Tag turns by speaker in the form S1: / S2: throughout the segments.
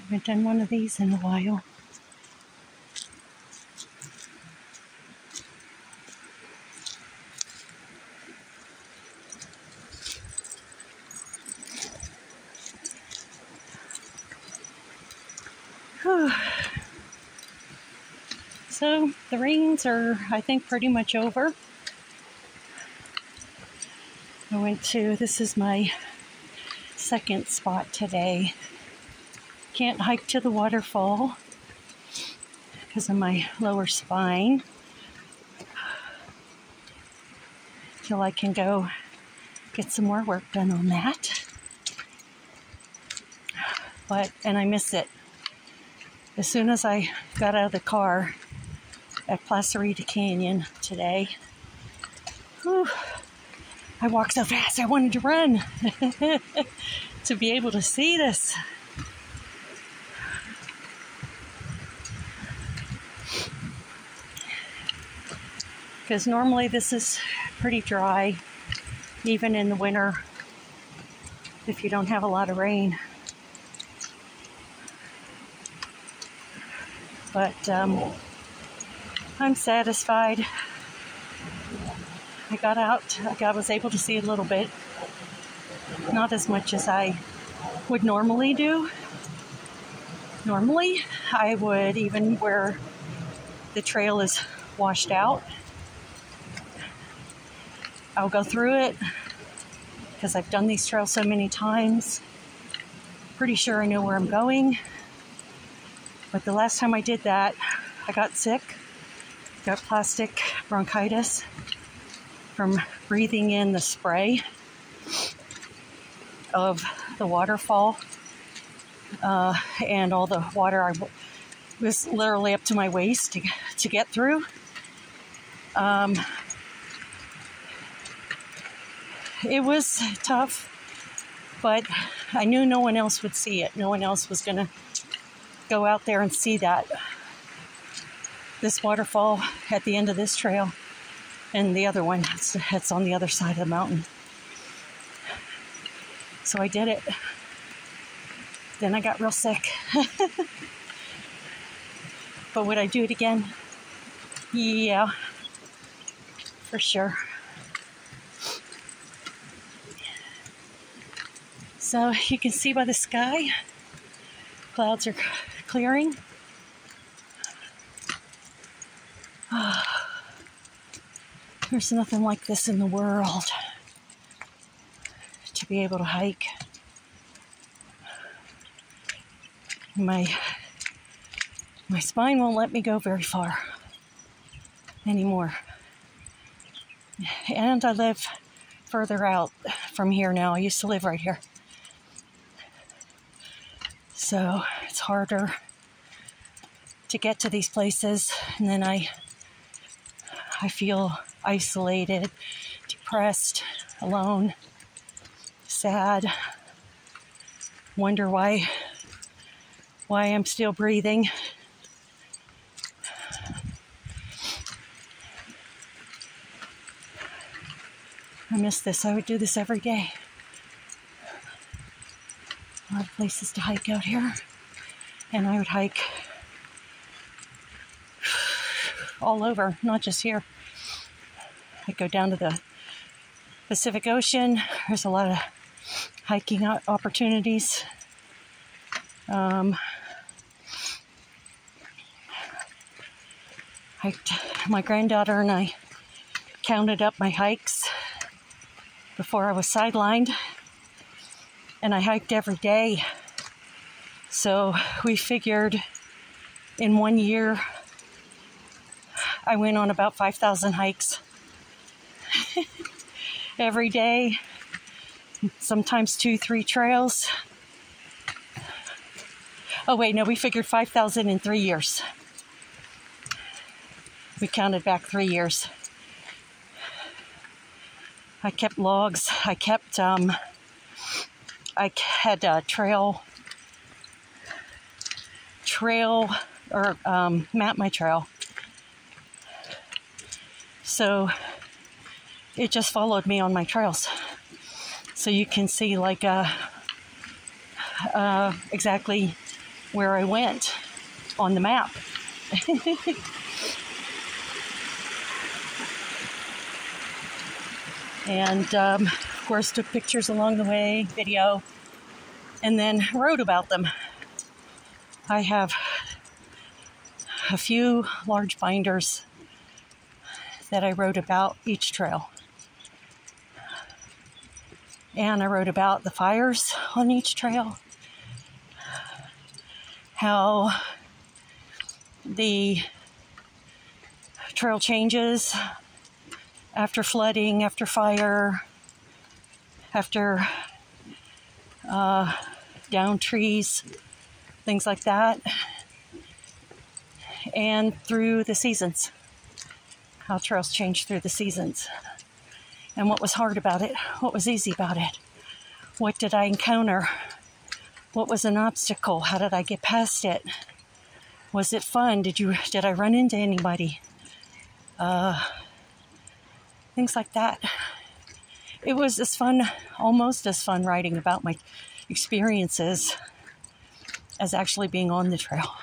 S1: Haven't done one of these in a while. So the rains are, I think, pretty much over. This is my second spot today. Can't hike to the waterfall because of my lower spine. Till I can go get some more work done on that. And I miss it. As soon as I got out of the car at Placerita Canyon today, I walked so fast I wanted to run to be able to see this. Because normally this is pretty dry, even in the winter, if you don't have a lot of rain. But I'm satisfied. I got out, I was able to see a little bit. Not as much as I would normally do. Normally, I would, even where the trail is washed out, I'll go through it because I've done these trails so many times. Pretty sure I know where I'm going. But the last time I did that, I got sick. Got plastic bronchitis from breathing in the spray of the waterfall. And all the water was literally up to my waist to get through. It was tough, but I knew no one else would see it. No one else was going to go out there and see that. This waterfall at the end of this trail, and the other one, it's on the other side of the mountain. So I did it. Then I got real sick. But would I do it again? Yeah, for sure. So you can see by the sky, clouds are clearing. There's nothing like this in the world to be able to hike. My spine won't let me go very far anymore. And I live further out from here now. I used to live right here. So it's harder to get to these places, and then I feel isolated, depressed, alone, sad, wonder why I'm still breathing. I miss this. I would do this every day. A lot of places to hike out here, and I would hike all over, not just here. I go down to the Pacific Ocean. There's a lot of hiking opportunities. My granddaughter and I counted up my hikes before I was sidelined, and I hiked every day. So we figured in 1 year, I went on about 5,000 hikes every day, sometimes 2-3 trails. Oh wait, no, we figured 5,000 in 3 years. We counted back 3 years. I kept logs. I had a map my trail. So it just followed me on my trails. So you can see like exactly where I went on the map. And of course took pictures along the way, video, and then wrote about them. I have a few large binders that I wrote about each trail. And I wrote about the fires on each trail, how the trail changes after flooding, after fire, after down trees, things like that, and through the seasons, how trails change through the seasons, and what was hard about it, what was easy about it, what did I encounter, what was an obstacle, how did I get past it, was it fun, did I run into anybody, things like that. It was as fun, almost as fun writing about my experiences as actually being on the trail,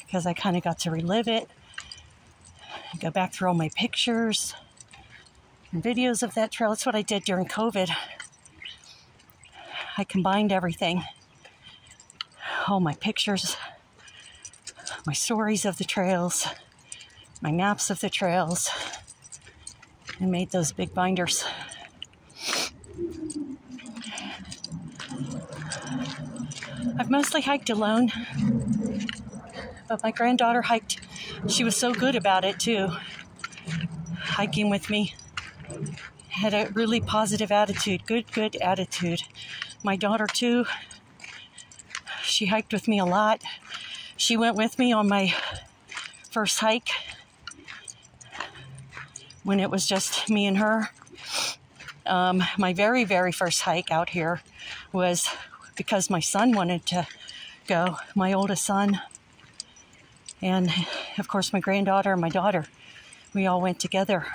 S1: because I kind of got to relive it, go back through all my pictures and videos of that trail. That's what I did during COVID. I combined everything, all my pictures, my stories of the trails, my maps of the trails, and made those big binders. I've mostly hiked alone, but my granddaughter hiked. She was so good about it too, hiking with me. Had a really positive attitude, good attitude. My daughter too, she hiked with me a lot. She went with me on my first hike when it was just me and her. My very, very first hike out here was because my son wanted to go, my oldest son. And of course my granddaughter and my daughter, we all went together.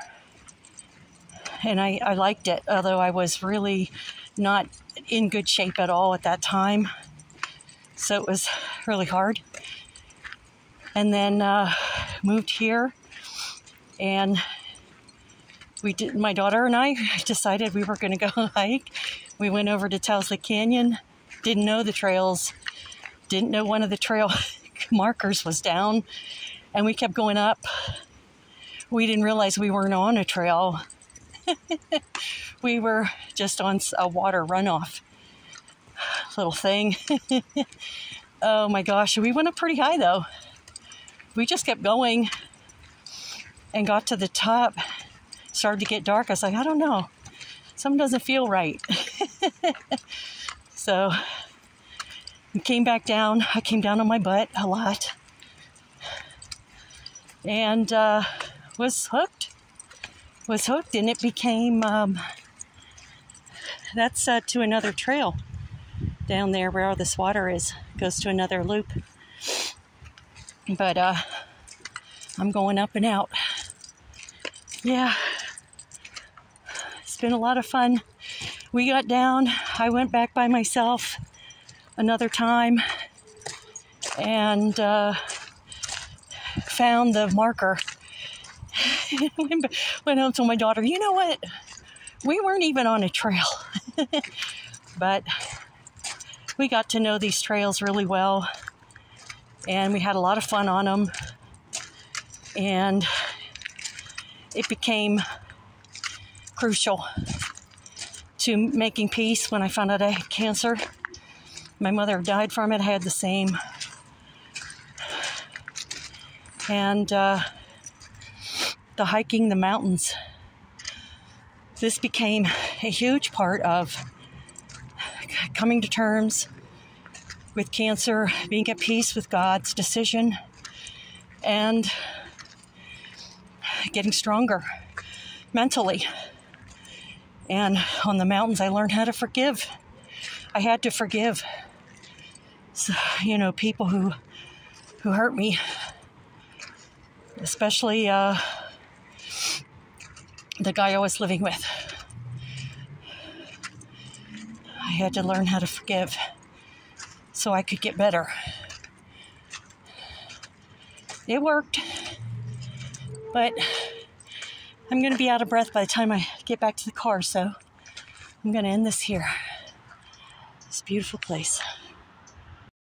S1: And I liked it, although I was really not in good shape at all at that time. So it was really hard. And then moved here, and my daughter and I decided we were going to go hike. We went over to Towsley Canyon, didn't know the trails, didn't know one of the trail markers was down, and we kept going up. We didn't realize we weren't on a trail. We were just on a water runoff little thing. Oh my gosh, we went up pretty high though. We just kept going and got to the top. Started to get dark. I was like, I don't know. Something doesn't feel right. So we came back down. I came down on my butt a lot. And was hooked. And it became, that's to another trail down there where all this water is. It goes to another loop. But I'm going up and out. Yeah. It's been a lot of fun. We got down. I went back by myself another time and found the marker. Went home to my daughter, you know what? We weren't even on a trail. But we got to know these trails really well. And we had a lot of fun on them. And it became crucial to making peace when I found out I had cancer. My mother died from it. I had the same. And the hiking the mountains. This became a huge part of coming to terms with cancer, being at peace with God's decision, and getting stronger mentally. And on the mountains, I learned how to forgive. I had to forgive, so, people who hurt me, especially the guy I was living with. I had to learn how to forgive. so I could get better. It worked, but I'm going to be out of breath by the time I get back to the car, so I'm going to end this here. This beautiful place.